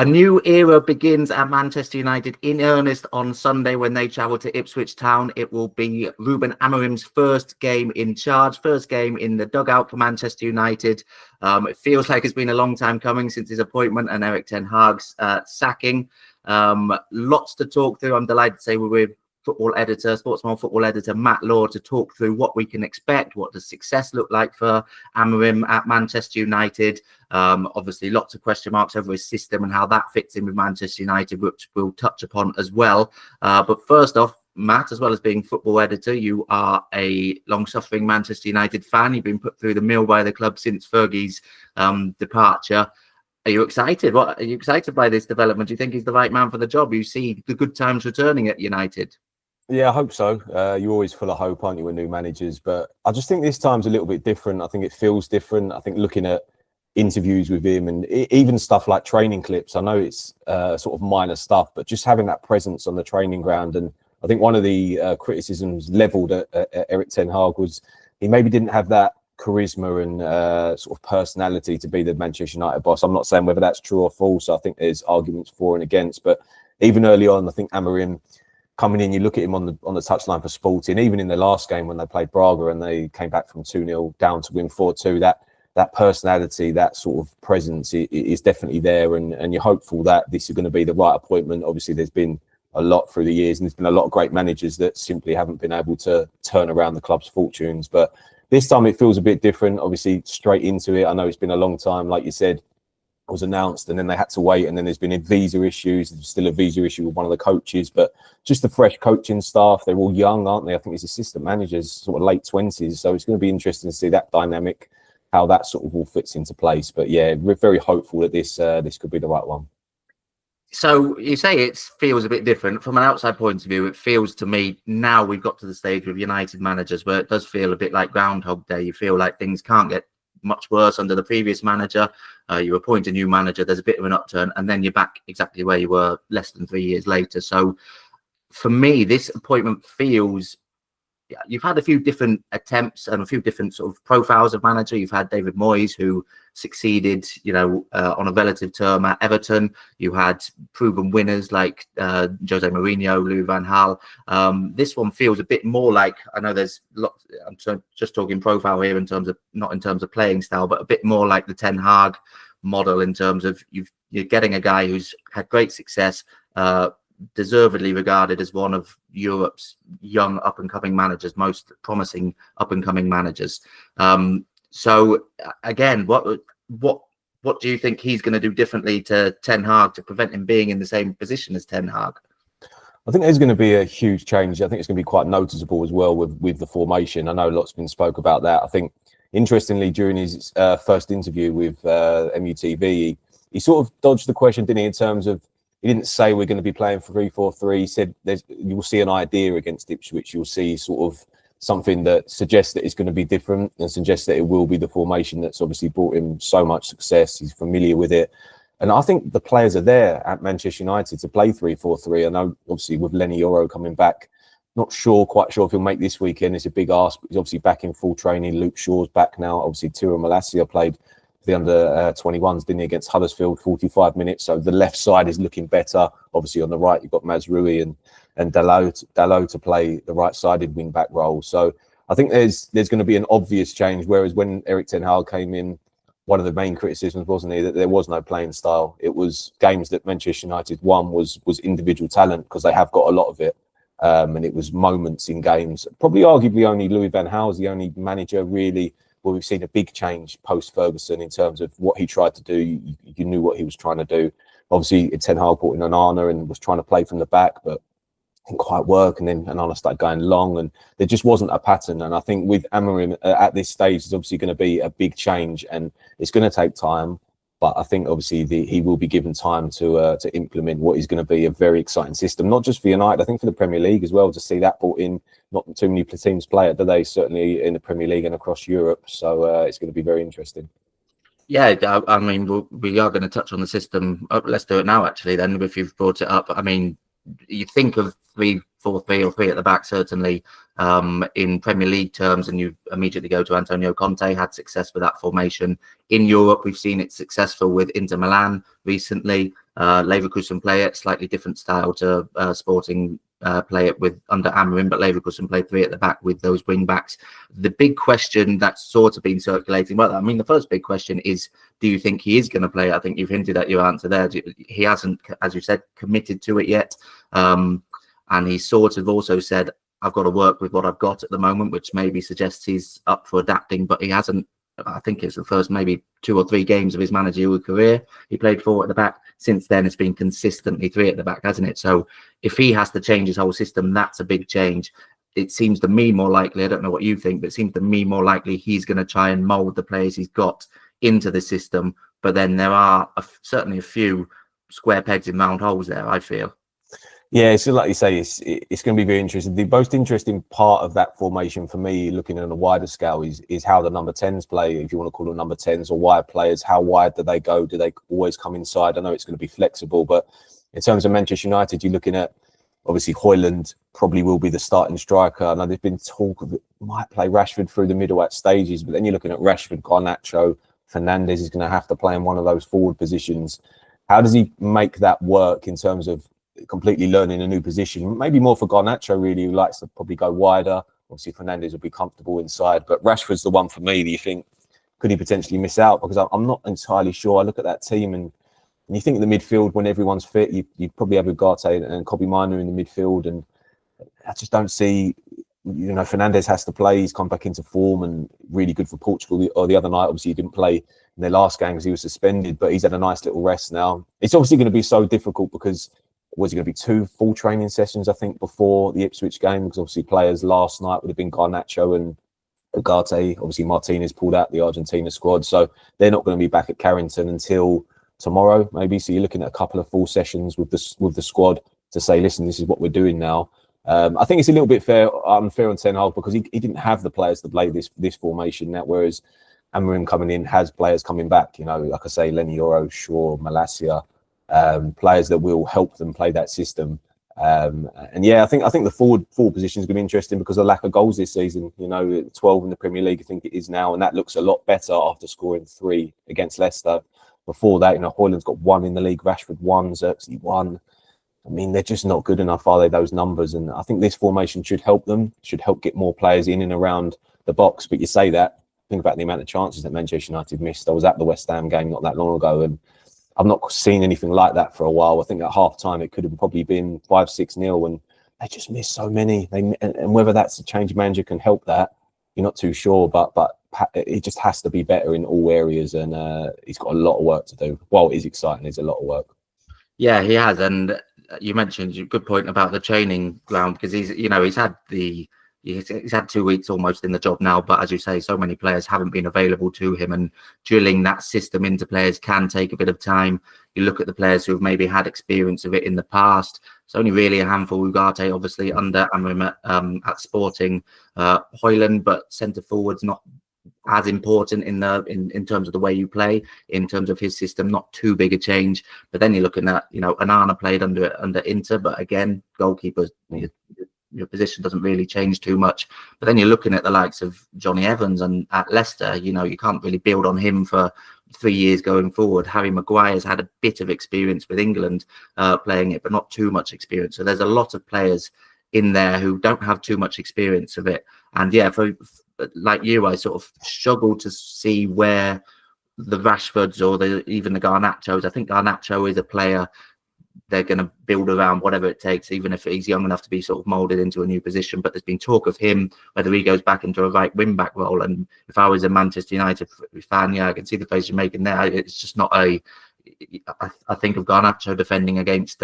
A new era begins at Manchester United in earnest on Sunday when they travel to Ipswich Town. It will be Ruben Amorim's first game in charge, first game in the dugout for Manchester United. It feels like it's been a long time coming since his appointment and Erik ten Hag's sacking. Lots to talk through. I'm delighted to say we're with Sportsman football editor Matt Law to talk through what we can expect, what does success look like for Amorim at Manchester United. Obviously lots of question marks over his system and how that fits in with Manchester United, which we'll touch upon as well. But first off, Matt, as well as being football editor, you are a long-suffering Manchester United fan. You've been put through the mill by the club since Fergie's departure. Are you excited? Are you excited by this development? Do you think he's the right man for the job? You see the good times returning at United? Yeah, I hope so. You're always full of hope, aren't you, with new managers? But I just think this time's a little bit different. I think it feels different. I think looking at interviews with him and even stuff like training clips, I know it's sort of minor stuff, but just having that presence on the training ground. And I think one of the criticisms levelled at Erik ten Hag was he maybe didn't have that charisma and sort of personality to be the Manchester United boss. I'm not saying whether that's true or false. I think there's arguments for and against. But even early on, I think Amorim coming in, you look at him on the touchline for Sporting, even in the last game when they played Braga and they came back from 2-0 down to win 4-2, that personality, that sort of presence is definitely there. And you're hopeful that this is going to be the right appointment. Obviously, there's been a lot through the years and there's been a lot of great managers that simply haven't been able to turn around the club's fortunes. But this time it feels a bit different, obviously straight into it. I know it's been a long time, like you said, it was announced and then they had to wait, and then there's been visa issues. There's still a visa issue with one of the coaches, but just the fresh coaching staff, they're all young, aren't they? I think it's assistant managers, sort of late 20s. So it's going to be interesting to see that dynamic, how that sort of all fits into place. But yeah, we're very hopeful that this could be the right one. So you say it feels a bit different. From an outside point of view, it feels to me now we've got to the stage with United managers where it does feel a bit like Groundhog Day. You feel like things can't get much worse under the previous manager. You appoint a new manager, there's a bit of an upturn, and then you're back exactly where you were less than 3 years later. So for me, this appointment feels... You've had a few different attempts and a few different sort of profiles of manager. You've had David Moyes, who succeeded, on a relative term at Everton. You had proven winners like Jose Mourinho, Louis van Gaal. This one feels a bit more like, I know there's lots, I'm just talking profile here in terms of, not in terms of playing style, but a bit more like the Ten Hag model in terms of you're getting a guy who's had great success, deservedly regarded as one of Europe's young up-and-coming managers, most promising up-and-coming managers. So again, what do you think he's going to do differently to Ten Hag to prevent him being in the same position as Ten Hag? I think there's going to be a huge change. I think it's going to be quite noticeable as well with the formation. I know lots been spoke about that. I think, interestingly, during his first interview with MUTV, he sort of dodged the question, didn't he, in terms of, he didn't say we're going to be playing 3-4-3. He said you'll see an idea against Ipswich. You'll see sort of something that suggests that it's going to be different and suggests that it will be the formation that's obviously brought him so much success. He's familiar with it. And I think the players are there at Manchester United to play 3-4-3. I know, obviously, with Lenny Yoro coming back, not quite sure if he'll make this weekend. It's a big ask, but he's obviously back in full training. Luke Shaw's back now. Obviously, Tiro Malacia played the under 21s, didn't he, against Huddersfield, 45 minutes. So the left side is looking better. Obviously, on the right, you've got Mazraoui and Dalot to play the right-sided wing-back role. So I think there's going to be an obvious change, whereas when Erik ten Hag came in, one of the main criticisms, wasn't he, that there was no playing style. It was games that Manchester United won was individual talent, because they have got a lot of it. And it was moments in games. Probably arguably only Louis van Gaal is the only manager really where we've seen a big change post-Ferguson in terms of what he tried to do. You knew what he was trying to do. Obviously, Ten Hag brought in Onana and was trying to play from the back, but didn't quite work. And then Onana started going long, and there just wasn't a pattern. And I think with Amorim at this stage, there's obviously going to be a big change, and it's going to take time. But I think obviously he will be given time to implement what is going to be a very exciting system, not just for United, I think for the Premier League as well, to see that brought in. Not too many teams play it, do they? Certainly in the Premier League and across Europe. So it's going to be very interesting. Yeah, I mean, we are going to touch on the system. Let's do it now, actually, then, if you've brought it up. I mean, you think of 3-4-3 or 3 at the back, certainly in Premier League terms, and you immediately go to Antonio Conte, had success with that formation. In Europe, we've seen it successful with Inter Milan recently. Leverkusen play it slightly different style to Sporting play it with under Amorim, but Leverkusen play 3 at the back with those wing backs. The big question that's sort of been circulating, well, I mean, the first big question is, do you think he is going to play? I think you've hinted at your answer there. He hasn't, as you said, committed to it yet. And he sort of also said, I've got to work with what I've got at the moment, which maybe suggests he's up for adapting, but he hasn't. I think it's the first maybe 2 or 3 games of his managerial career he played 4 at the back. Since then, it's been consistently 3 at the back, hasn't it? So if he has to change his whole system, that's a big change. It seems to me more likely, I don't know what you think, but it seems to me more likely he's going to try and mould the players he's got into the system. But then there are certainly a few square pegs in round holes there, I feel. Yeah, so like you say, it's going to be very interesting. The most interesting part of that formation for me, looking on a wider scale, is how the number 10s play, if you want to call them number 10s or wide players. How wide do they go? Do they always come inside? I know it's going to be flexible, but in terms of Manchester United, you're looking at, obviously, Højlund probably will be the starting striker. I know there's been talk of it might play Rashford through the middle at stages, but then you're looking at Rashford, Garnacho, Fernandes is going to have to play in one of those forward positions. How does he make that work in terms of completely learning a new position? Maybe more for Garnacho, really, who likes to probably go wider. Obviously, Fernandes will be comfortable inside, but Rashford's the one for me that you think, could he potentially miss out? Because I'm not entirely sure. I look at that team and you think in the midfield, when everyone's fit, you probably have Ugarte and Kobbie Mainoo in the midfield, and I just don't see, Fernandes has to play. He's come back into form and really good for Portugal. Or the other night, obviously, he didn't play in their last game because he was suspended, but he's had a nice little rest now. It's obviously going to be so difficult because was it going to be 2 full training sessions, I think, before the Ipswich game? Because obviously players last night would have been Garnacho and Ugarte. Obviously Martinez pulled out the Argentina squad, so they're not going to be back at Carrington until tomorrow, maybe. So you're looking at a couple of full sessions with the squad to say, listen, this is what we're doing now. I think it's a little bit unfair on Ten Hag because he didn't have the players to play this formation now, whereas Amorim coming in has players coming back. Like I say, Lenny Yoro, Shaw, Malacia. Players that will help them play that system, and yeah, I think the forward position is going to be interesting because of the lack of goals this season. 12 in the Premier League, I think it is now, and that looks a lot better after scoring 3 against Leicester. Before that, Højlund's got 1 in the league, Rashford 1, Xerxes 1. I mean, they're just not good enough, are they? Those numbers, and I think this formation should help them. Should help get more players in and around the box. But you say that, think about the amount of chances that Manchester United missed. I was at the West Ham game not that long ago, and I've not seen anything like that for a while. I think at half time it could have probably been 5-6-0, and they just missed so many. And whether that's a change manager can help that, you're not too sure. But it just has to be better in all areas, and he's got a lot of work to do. Well, it is exciting. It's a lot of work. Yeah, he has, and you mentioned a good point about the training ground because he's had 2 weeks almost in the job now, but as you say, so many players haven't been available to him, and drilling that system into players can take a bit of time. You look at the players who have maybe had experience of it in the past. It's only really a handful. Ugarte, obviously, under Amorim at Sporting, Højlund, but centre forwards not as important in terms of the way you play, in terms of his system, not too big a change. But then you're looking at, Onana played under Inter, but again, goalkeepers. Your position doesn't really change too much. But then you're looking at the likes of Johnny Evans and at Leicester, you can't really build on him for 3 years going forward. Harry Maguire's had a bit of experience with England playing it, but not too much experience. So there's a lot of players in there who don't have too much experience of it. And yeah, for like you, I sort of struggle to see where the Rashfords or even the Garnachos. I think Garnacho is a player they're going to build around whatever it takes, even if he's young enough to be sort of moulded into a new position. But there's been talk of him, whether he goes back into a right wing-back role. And if I was a Manchester United fan, yeah, I can see the face you're making there. It's just not I think of Garnacho defending against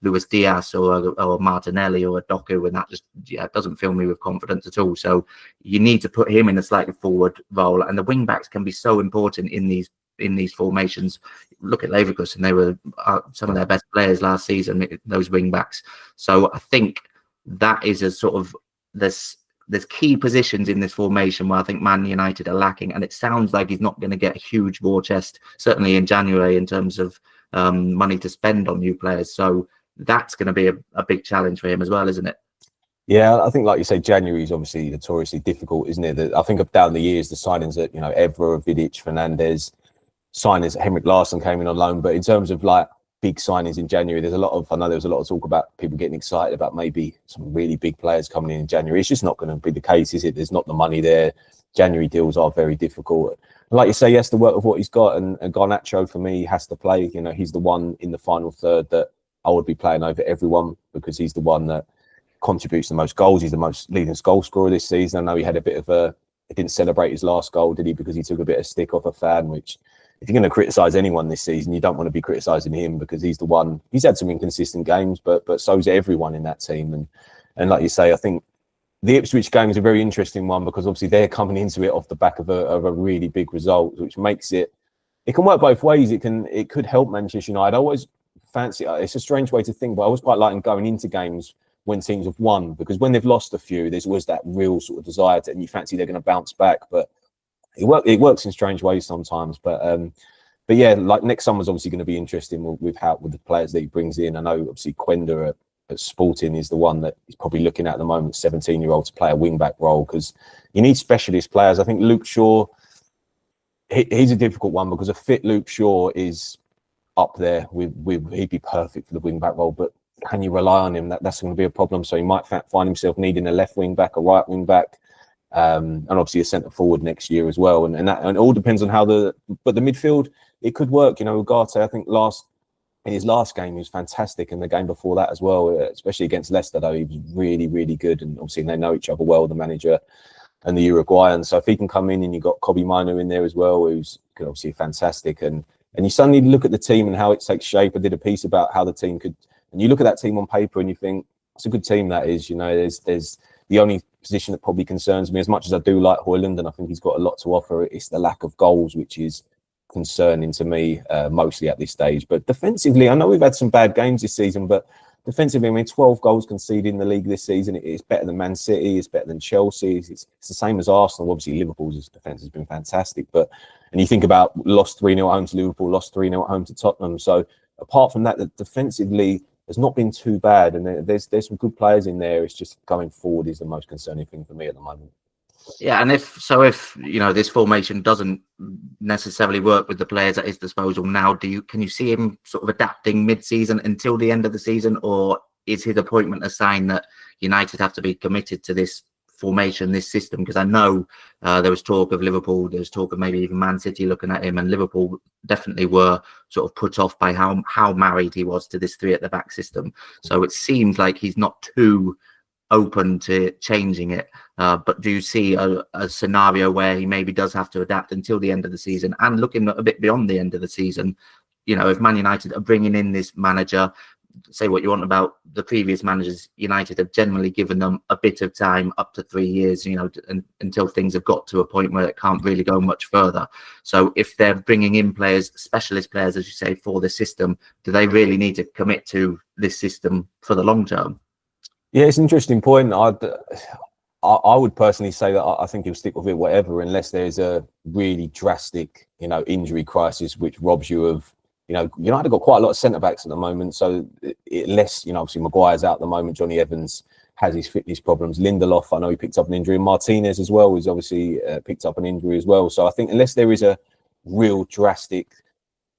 Luis Diaz or Martinelli or a Doku, and that just it doesn't fill me with confidence at all. So you need to put him in a slightly forward role. And the wing-backs can be so important in these formations. Look at Leverkusen; they were some of their best players last season, those wing backs. So I think that is a sort of there's key positions in this formation where I think Man United are lacking, and it sounds like he's not going to get a huge war chest, certainly in January, in terms of money to spend on new players. So that's going to be a big challenge for him as well, isn't it? Yeah, I think, like you say, January is obviously notoriously difficult, isn't it? I think of down the years, the signings that Evra, Vidic, Fernandes, signings, Henrik Larsson came in on loan, but in terms of like big signings in January. I know there was a lot of talk about people getting excited about maybe some really big players coming in January. It's just not going to be the case, is it? There's not the money there. January deals are very difficult. Like you say, he has to work with what he's got, and Garnacho for me has to play. You know, he's the one in the final third that I would be playing over everyone, because he's the one that contributes the most goals. He's the most leading goal scorer this season. I know he had a bit of he didn't celebrate his last goal, did he? Because he took a bit of stick off a fan, which, if you're going to criticise anyone this season, you don't want to be criticising him, because he's the one. He's had some inconsistent games, but so's everyone in that team. And like you say, I think the Ipswich game is a very interesting one, because obviously they're coming into it off the back of a really big result, which makes it can work both ways. It could help Manchester United. I always fancy it's a strange way to think, but I always quite like going into games when teams have won, because when they've lost a few, there's always that real sort of desire and you fancy they're going to bounce back. But it works in strange ways sometimes. But yeah, like next summer's obviously going to be interesting with the players that he brings in. I know obviously Quenda at Sporting is the one that he's probably looking at the moment, 17-year-old, to play a wing-back role, because you need specialist players. I think Luke Shaw, he's a difficult one, because a fit Luke Shaw is up there with he'd be perfect for the wing-back role, but can you rely on him? That's going to be a problem. So he might find himself needing a left wing-back, a right wing-back, and obviously a centre-forward next year as well. And it all depends on but the midfield, it could work. You know, Ugarte, I think in his last game, he was fantastic, and the game before that as well, especially against Leicester, though, he was really, really good. And obviously they know each other well, the manager and the Uruguayan. So if he can come in, and you've got Kobbie Mainoo in there as well, who's obviously fantastic. And you suddenly look at the team and how it takes shape. I did a piece about how the team could, and you look at that team on paper and you think, it's a good team that is. You know, there's the only position that probably concerns me, as much as I do like Højlund, and I think he's got a lot to offer, it's the lack of goals, which is concerning to me, mostly at this stage. But defensively, I know we've had some bad games this season, but defensively, I mean, 12 goals conceded in the league this season. It's better than Man City, it's better than Chelsea, it's the same as Arsenal. Obviously, Liverpool's defence has been fantastic, and you think about lost 3-0 at home to Liverpool, lost 3-0 at home to Tottenham. So apart from that, defensively has not been too bad, and there's some good players in there. It's just going forward is the most concerning thing for me at the moment. Yeah, and if you know, this formation doesn't necessarily work with the players at his disposal now, can you see him sort of adapting mid-season until the end of the season, or is his appointment a sign that United have to be committed to this formation, this system? Because I know there was talk of Liverpool, there was talk of maybe even Man City looking at him, and Liverpool definitely were sort of put off by how married he was to this three at the back system. So it seems like he's not too open to changing it, but do you see a scenario where he maybe does have to adapt until the end of the season? And looking a bit beyond the end of the season, you know, if Man United are bringing in this manager, say what you want about the previous managers, United have generally given them a bit of time, up to 3 years, you know, until things have got to a point where it can't really go much further. So if they're bringing in players, specialist players, as you say, for the system, do they really need to commit to this system for the long term? Yeah, it's an interesting point. I would personally say that I think he'll stick with it, whatever, unless there's a really drastic, you know, injury crisis which robs you of, you know, United have got quite a lot of centre backs at the moment. So unless, you know, obviously Maguire's out at the moment, Johnny Evans has his fitness problems. Lindelof, I know he picked up an injury, and Martinez as well, who's obviously picked up an injury as well. So I think unless there is a real drastic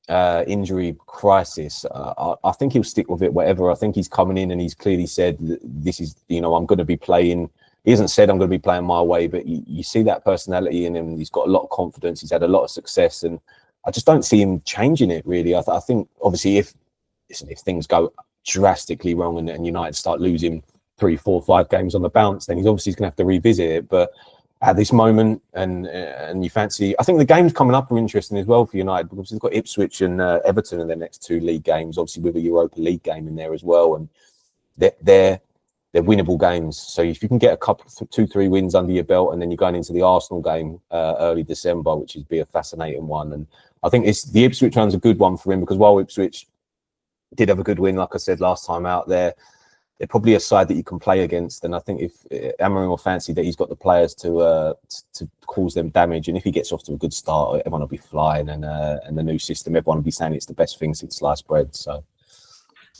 injury crisis, I think he'll stick with it, whatever. I think he's coming in and he's clearly said, this is, you know, I'm going to be playing. He hasn't said I'm going to be playing my way, but you see that personality in him. He's got a lot of confidence. He's had a lot of success, and I just don't see him changing it really. I think obviously if things go drastically wrong and United start losing 3, 4, 5 games on the bounce, then he's obviously going to have to revisit it. But at this moment, and you fancy, I think the games coming up are interesting as well for United, because they've got Ipswich and Everton in their next 2 league games, obviously with a Europa League game in there as well, and they're winnable games. So if you can get a couple, 2-3 wins under your belt, and then you're going into the Arsenal game early December, which would be a fascinating one. And I think the Ipswich one's a good one for him, because while Ipswich did have a good win, like I said last time out there, they're probably a side that you can play against. And I think if Amorim will fancy that he's got the players to cause them damage, and if he gets off to a good start, everyone will be flying, and the new system, everyone will be saying it's the best thing since sliced bread. So.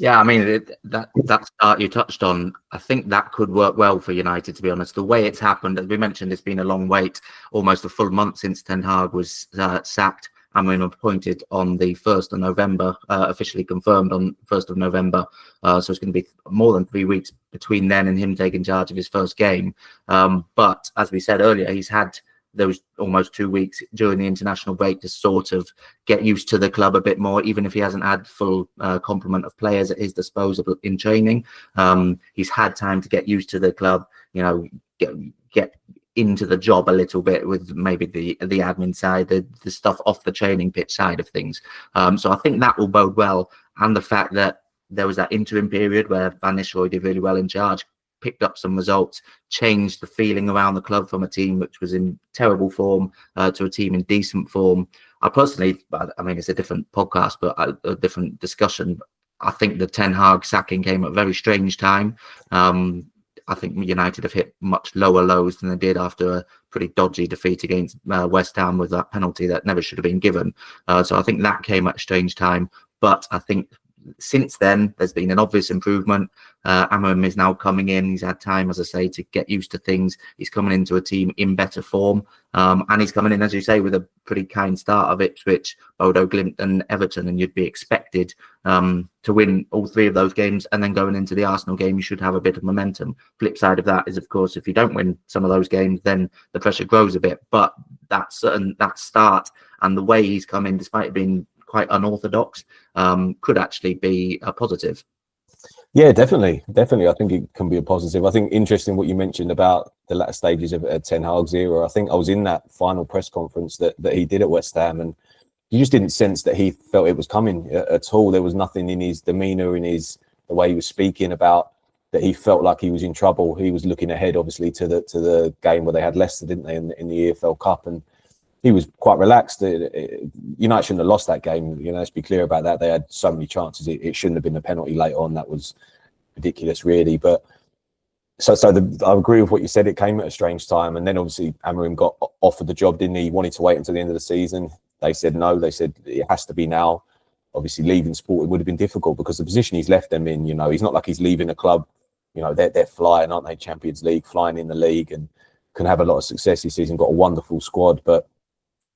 Yeah, I mean, that start you touched on, I think that could work well for United, to be honest. The way it's happened, as we mentioned, it's been a long wait, almost a full month since Ten Hag was sacked. Amorim appointed on the 1st of November, officially confirmed on 1st of November. So it's going to be more than 3 weeks between then and him taking charge of his first game. But as we said earlier, he's had those almost 2 weeks during the international break to sort of get used to the club a bit more, even if he hasn't had full complement of players at his disposal in training. He's had time to get used to the club, get into the job a little bit with maybe the admin side, the stuff off the training pitch side of things. So I think that will bode well. And the fact that there was that interim period where Van Nistelrooy did really well in charge, picked up some results, changed the feeling around the club from a team which was in terrible form to a team in decent form. I personally, I mean, it's a different podcast, but a different discussion. I think the Ten Hag sacking came at a very strange time. I think United have hit much lower lows than they did after a pretty dodgy defeat against West Ham with that penalty that never should have been given. So I think that came at a strange time. But I think since then, there's been an obvious improvement. Amorim is now coming in. He's had time, as I say, to get used to things. He's coming into a team in better form. And he's coming in, as you say, with a pretty kind start of Ipswich, Bodo Glimt and Everton. And you'd be expected to win all three of those games. And then going into the Arsenal game, you should have a bit of momentum. Flip side of that is, of course, if you don't win some of those games, then the pressure grows a bit. But that start and the way he's come in, despite it being quite unorthodox, could actually be a positive. Yeah, definitely. I think it can be a positive. I think interesting what you mentioned about the latter stages of Ten Hag's era. I think I was in that final press conference that he did at West Ham, and you just didn't sense that he felt it was coming at all. There was nothing in his demeanour, in the way he was speaking about that he felt like he was in trouble. He was looking ahead, obviously, to the game where they had Leicester, didn't they, in the EFL Cup, and he was quite relaxed. United shouldn't have lost that game. Let's be clear about that. They had so many chances. It shouldn't have been a penalty late on. That was ridiculous, really. But I agree with what you said. It came at a strange time. And then obviously Amorim got offered the job, didn't he? He wanted to wait until the end of the season. They said no. They said it has to be now. Obviously leaving sport, it would have been difficult because the position he's left them in, he's not like he's leaving a club. They're flying, aren't they? Champions League, flying in the league and can have a lot of success this season. Got a wonderful squad, but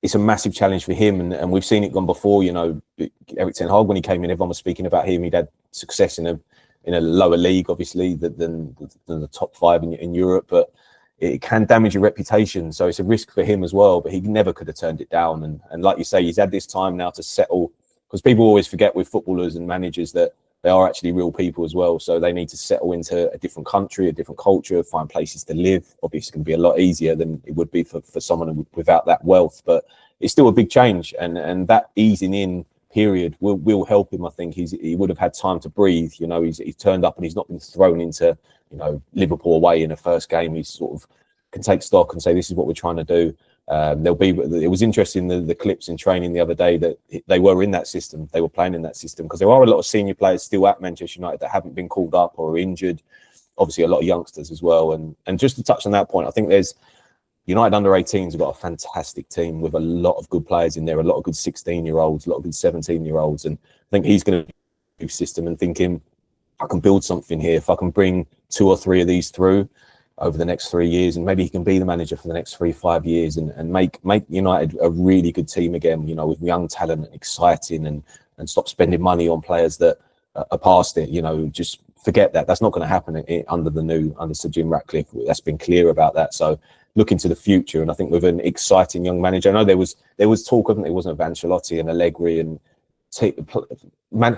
it's a massive challenge for him, and we've seen it gone before. Erik Ten Hag, when he came in, everyone was speaking about him. He'd had success in a lower league, obviously, than the top five in Europe, but it can damage your reputation. So it's a risk for him as well. But he never could have turned it down. And like you say, he's had this time now to settle, because people always forget with footballers and managers that they are actually real people as well. So they need to settle into a different country, a different culture, find places to live. Obviously, it's going to be a lot easier than it would be for someone without that wealth. But it's still a big change. And that easing in period will help him. I think he would have had time to breathe. He's turned up and he's not been thrown into, Liverpool away in the first game. He sort of can take stock and say, this is what we're trying to do. It was interesting, the clips in training the other day, that they were in that system. They were playing in that system because there are a lot of senior players still at Manchester United that haven't been called up or injured. Obviously, a lot of youngsters as well. And just to touch on that point, I think there's United under 18s have got a fantastic team with a lot of good players in there, a lot of good 16-year-olds, a lot of good 17-year-olds. And I think he's going to do system and thinking, I can build something here. If I can bring 2 or 3 of these through over the next 3 years, and maybe he can be the manager for the next 3-5 years and make United a really good team again, with young talent and exciting, and stop spending money on players that are past it. Just forget that. That's not going to happen under Sir Jim Ratcliffe. That's been clear about that. So look into the future, and I think with an exciting young manager, I know there was talk of it wasn't of Ancelotti and Allegri and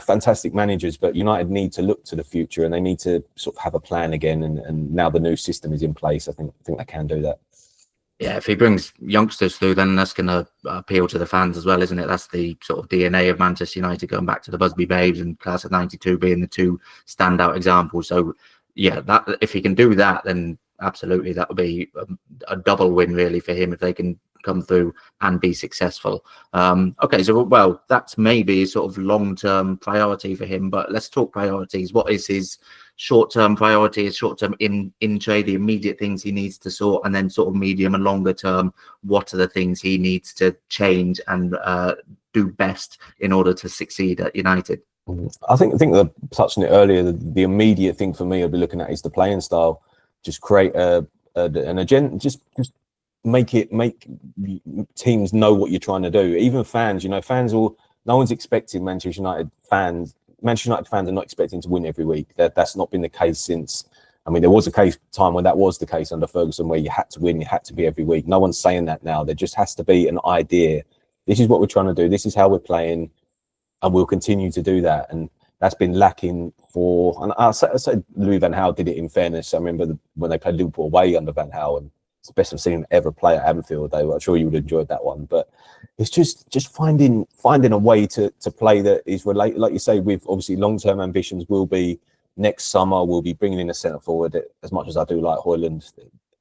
fantastic managers, but United need to look to the future and they need to sort of have a plan again. And now the new system is in place. I think they can do that. Yeah, if he brings youngsters through, then that's going to appeal to the fans as well, isn't it? That's the sort of DNA of Manchester United, going back to the Busby Babes and class of '92 being the two standout examples. So yeah, that if he can do that, then absolutely that would be a double win really for him if they can come through and be successful. Okay, so well, that's maybe a sort of long-term priority for him, but let's talk priorities. What is his short-term priority, his short-term in trade, the immediate things he needs to sort, and then sort of medium and longer term, what are the things he needs to change and do best in order to succeed at United? I think the touching it earlier, the immediate thing for me I'll be looking at is the playing style. Just create an agenda, just make teams know what you're trying to do. Even fans, no one's expecting Manchester United fans are not expecting to win every week. That's not been the case since. I mean, there was a time when that was the case under Ferguson, where you had to win, you had to be every week. No one's saying that now. There just has to be an idea. This is what we're trying to do. This is how we're playing, and we'll continue to do that. And that's been lacking and I say Louis van Gaal did it, in fairness. I remember when they played Liverpool away under Van Gaal, and it's the best I've seen him ever play at Anfield. I'm sure you would have enjoyed that one. But it's just finding a way to play that is related, like you say, with obviously long-term ambitions will be next summer. We'll be bringing in a centre forward. As much as I do like Højlund,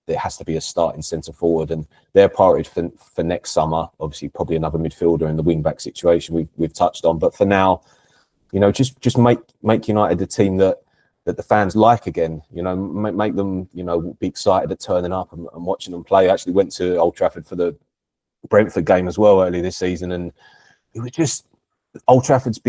there has to be a starting centre forward, and their priority for next summer, obviously probably another midfielder in the wing-back situation we've touched on. But for now, just make United a team that the fans like again. Make them be excited at turning up and watching them play. I actually went to Old Trafford for the Brentford game as well earlier this season, and it was just Old Trafford's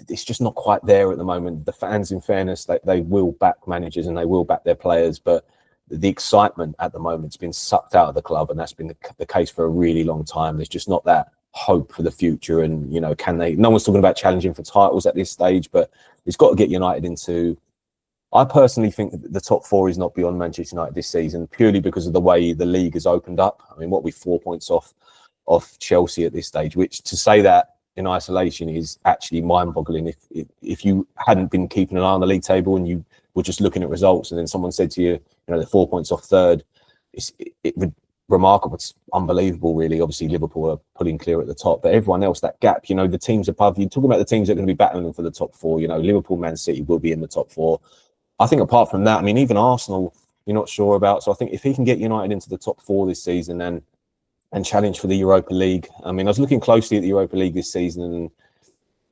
it's just not quite there at the moment. The fans, in fairness, they will back managers and they will back their players, but the excitement at the moment's been sucked out of the club, and that's been the case for a really long time. There's just not that hope for the future, and can they? No one's talking about challenging for titles at this stage, but it's got to get United into. I personally think that the top four is not beyond Manchester United this season, purely because of the way the league has opened up. I mean, what we're 4 points off Chelsea at this stage, which to say that in isolation is actually mind-boggling. If you hadn't been keeping an eye on the league table and you were just looking at results, and then someone said to you, they're 4 points off third, it would remarkable. It's unbelievable, really. Obviously, Liverpool are pulling clear at the top, but everyone else, that gap, the teams above you, talking about the teams that are going to be battling for the top four, Liverpool, Man City will be in the top four. I think apart from that, I mean, even Arsenal, you're not sure about. So I think if he can get United into the top four this season and challenge for the Europa League. I mean, I was looking closely at the Europa League this season, and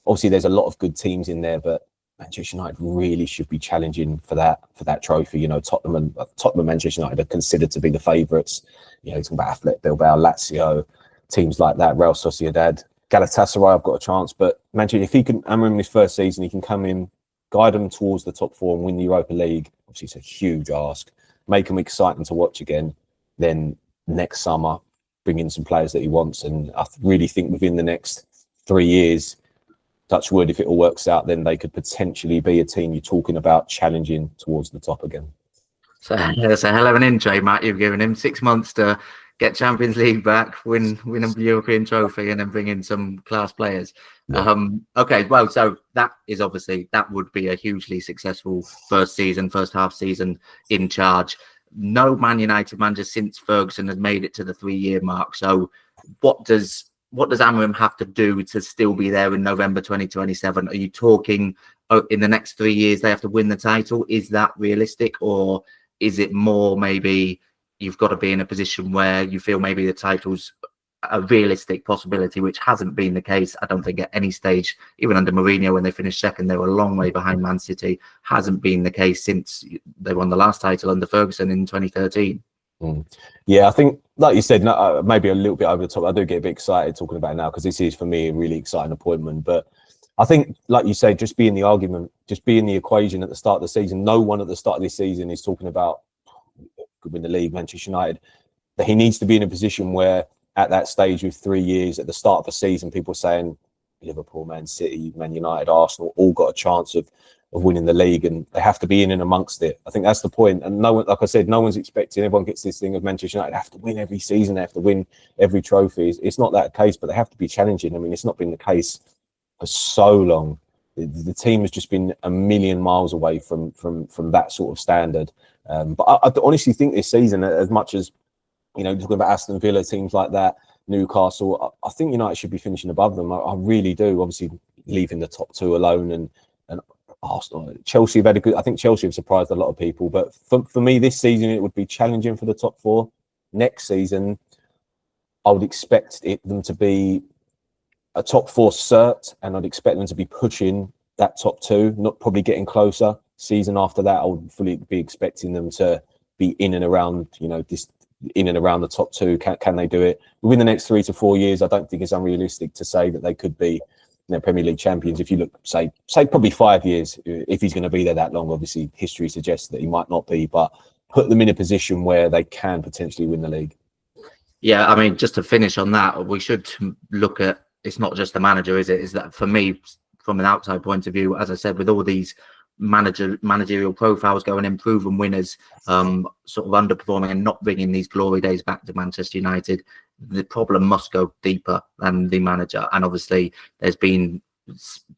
obviously there's a lot of good teams in there, but Manchester United really should be challenging for that trophy. Tottenham and Manchester United are considered to be the favourites. Talking about Athletic Bilbao, Lazio, teams like that, Real Sociedad, Galatasaray have got a chance. But Manchester, if he can, Amorim this first season, he can come in, guide them towards the top four and win the Europa League. Obviously, it's a huge ask. Make them exciting to watch again. Then next summer, bring in some players that he wants. And I really think within the next 3 years, touch wood, if it all works out, then they could potentially be a team you're talking about challenging towards the top again. So that's a hell of an intro, Matt, you've given him. 6 months to get Champions League back, win a European trophy, and then bring in some class players. Yeah. Okay, well, so that would be a hugely successful first half season in charge. No Man United manager since Ferguson has made it to the 3-year mark. So what does Amorim have to do to still be there in November 2027? Are you talking in the next 3 years they have to win the title? Is that realistic, or is it more maybe you've got to be in a position where you feel maybe the title's a realistic possibility, which hasn't been the case, I don't think, at any stage. Even under Mourinho, when they finished second, they were a long way behind Man City. Hasn't been the case since they won the last title under Ferguson in 2013. Yeah, I think, like you said, maybe a little bit over the top. I do get a bit excited talking about it now because this is, for me, a really exciting appointment. But I think, like you say, just be in the argument, just be in the equation at the start of the season. No one at the start of this season is talking about could win the league, Manchester United. He needs to be in a position where, at that stage with 3 years, at the start of the season, people are saying Liverpool, Man City, Man United, Arsenal all got a chance of winning the league, and they have to be in and amongst it. I think that's the point. And no one, like I said, no one's expecting, everyone gets this thing of Manchester United have to win every season, they have to win every trophy. It's not that case, but they have to be challenging. I mean, it's not been the case for so long. The team has just been a million miles away from that sort of standard. But I honestly think this season, as much as talking about Aston Villa, teams like that, Newcastle, I think United should be finishing above them. I really do. Obviously, leaving the top two alone, and Arsenal, Chelsea have had a good. I think Chelsea have surprised a lot of people. But for me, this season it would be challenging for the top four. Next season, I would expect them to be a top four cert, and I'd expect them to be pushing that top two, not probably getting closer. Season after that, I would fully be expecting them to be in and around, in and around the top two. Can they do it within the next 3 to 4 years? I don't think it's unrealistic to say that they could be Premier League champions. If you look, say probably 5 years, if he's going to be there that long. Obviously, history suggests that he might not be, but put them in a position where they can potentially win the league. Yeah, I mean, just to finish on that, we should look at, it's not just the manager, is it? Is that, for me, from an outside point of view, as I said, with all these managerial profiles going in, proven winners, sort of underperforming and not bringing these glory days back to Manchester United, the problem must go deeper than the manager. And obviously, there's been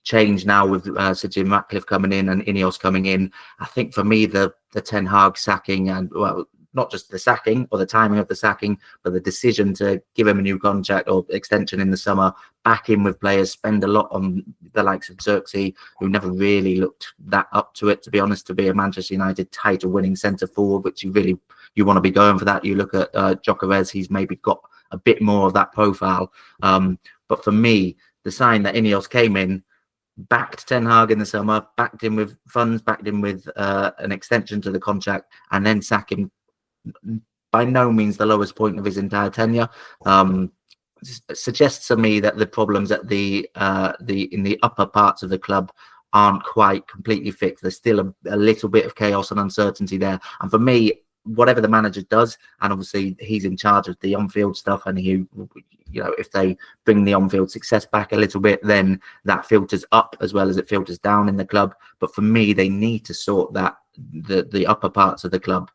change now with Sir Jim Ratcliffe coming in and Ineos coming in. I think for me, the Ten Hag sacking, and well, not just the sacking or the timing of the sacking, but the decision to give him a new contract or extension in the summer, back in with players, spend a lot on the likes of Xerxes, who never really looked that up to it, to be honest, to be a Manchester United title winning centre forward, which you want to be going for that. You look at Gyökeres, he's maybe got a bit more of that profile. But for me, the sign that Ineos came in, backed Ten Hag in the summer, backed him with funds, backed him with an extension to the contract, and then sack him, by no means the lowest point of his entire tenure, suggests to me that the problems at in the upper parts of the club aren't quite completely fixed. There's still a little bit of chaos and uncertainty there. And for me, whatever the manager does, and obviously he's in charge of the on-field stuff, and if they bring the on-field success back a little bit, then that filters up as well as it filters down in the club. But for me, they need to sort that the upper parts of the club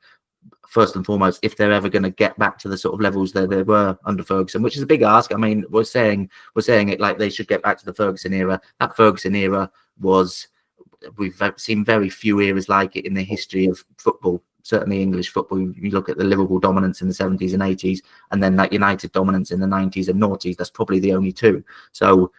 first and foremost, if they're ever going to get back to the sort of levels that they were under Ferguson, which is a big ask. I mean, we're saying it like they should get back to the Ferguson era. That Ferguson era we've seen very few eras like it in the history of football, certainly English football. You look at the Liverpool dominance in the 70s and 80s, and then that United dominance in the 90s and noughties. That's probably the only two. So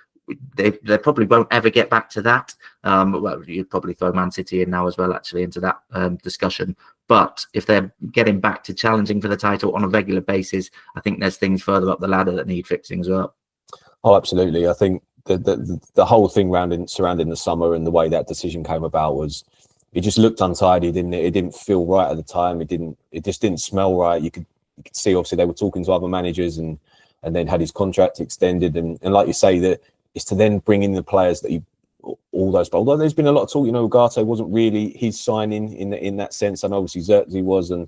they probably won't ever get back to that. Well, you'd probably throw Man City in now as well, actually, into that discussion. But if they're getting back to challenging for the title on a regular basis, I think there's things further up the ladder that need fixing as well. Oh, absolutely. I think the whole thing surrounding the summer and the way that decision came about it just looked untidy, didn't it? It didn't feel right at the time. It just didn't smell right. You could see, obviously, they were talking to other managers and then had his contract extended. And like you say, that it's to then bring in the players that although there's been a lot of talk, Ugarte wasn't really his signing in that sense. And obviously Xerxes was, and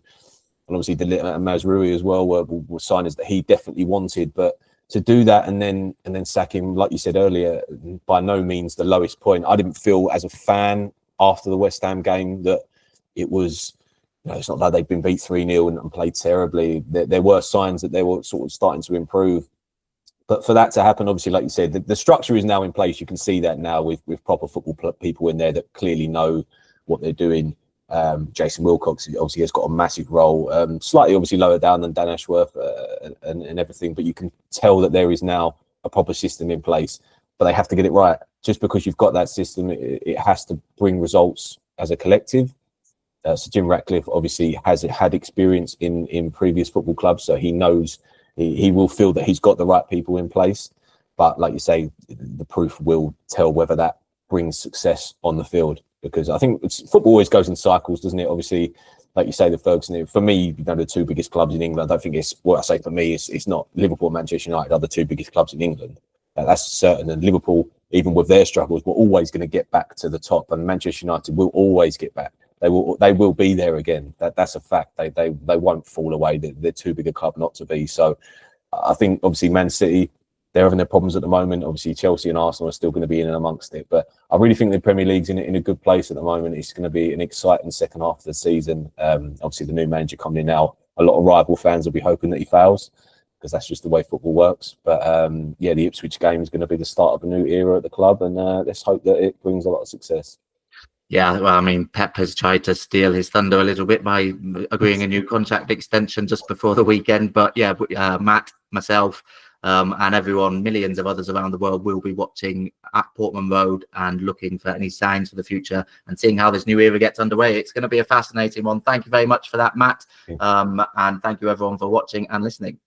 obviously Mazraoui as well were signings that he definitely wanted. But to do that and then sack him, like you said earlier, by no means the lowest point. I didn't feel as a fan after the West Ham game that it was, it's not like they've been beat 3-0 and played terribly. There were signs that they were sort of starting to improve. But for that to happen, obviously, like you said, the structure is now in place. You can see that now with proper football people in there that clearly know what they're doing. Jason Wilcox obviously has got a massive role, slightly obviously lower down than Dan Ashworth and everything. But you can tell that there is now a proper system in place. But they have to get it right. Just because you've got that system, it has to bring results as a collective. So Jim Ratcliffe obviously has had experience in previous football clubs, so he knows. He will feel that he's got the right people in place. But like you say, the proof will tell whether that brings success on the field. Because I think football always goes in cycles, doesn't it? Obviously, like you say, the Ferguson, for me, the two biggest clubs in England, I don't think it's, what I say for me, it's not Liverpool and Manchester United are the two biggest clubs in England. That's certain. And Liverpool, even with their struggles, were always going to get back to the top. And Manchester United will always get back. They will be there again. That's a fact. They won't fall away. They're too big a club not to be. So I think obviously Man City, they're having their problems at the moment. Obviously Chelsea and Arsenal are still going to be in and amongst it. But I really think the Premier League's in a good place at the moment. It's going to be an exciting second half of the season. Obviously the new manager coming in now, a lot of rival fans will be hoping that he fails, because that's just the way football works. But the Ipswich game is going to be the start of a new era at the club, and let's hope that it brings a lot of success. Yeah, well, I mean, Pep has tried to steal his thunder a little bit by agreeing a new contract extension just before the weekend. But yeah, Matt, myself, and everyone, millions of others around the world will be watching at Portman Road and looking for any signs for the future and seeing how this new era gets underway. It's going to be a fascinating one. Thank you very much for that, Matt. And thank you everyone for watching and listening.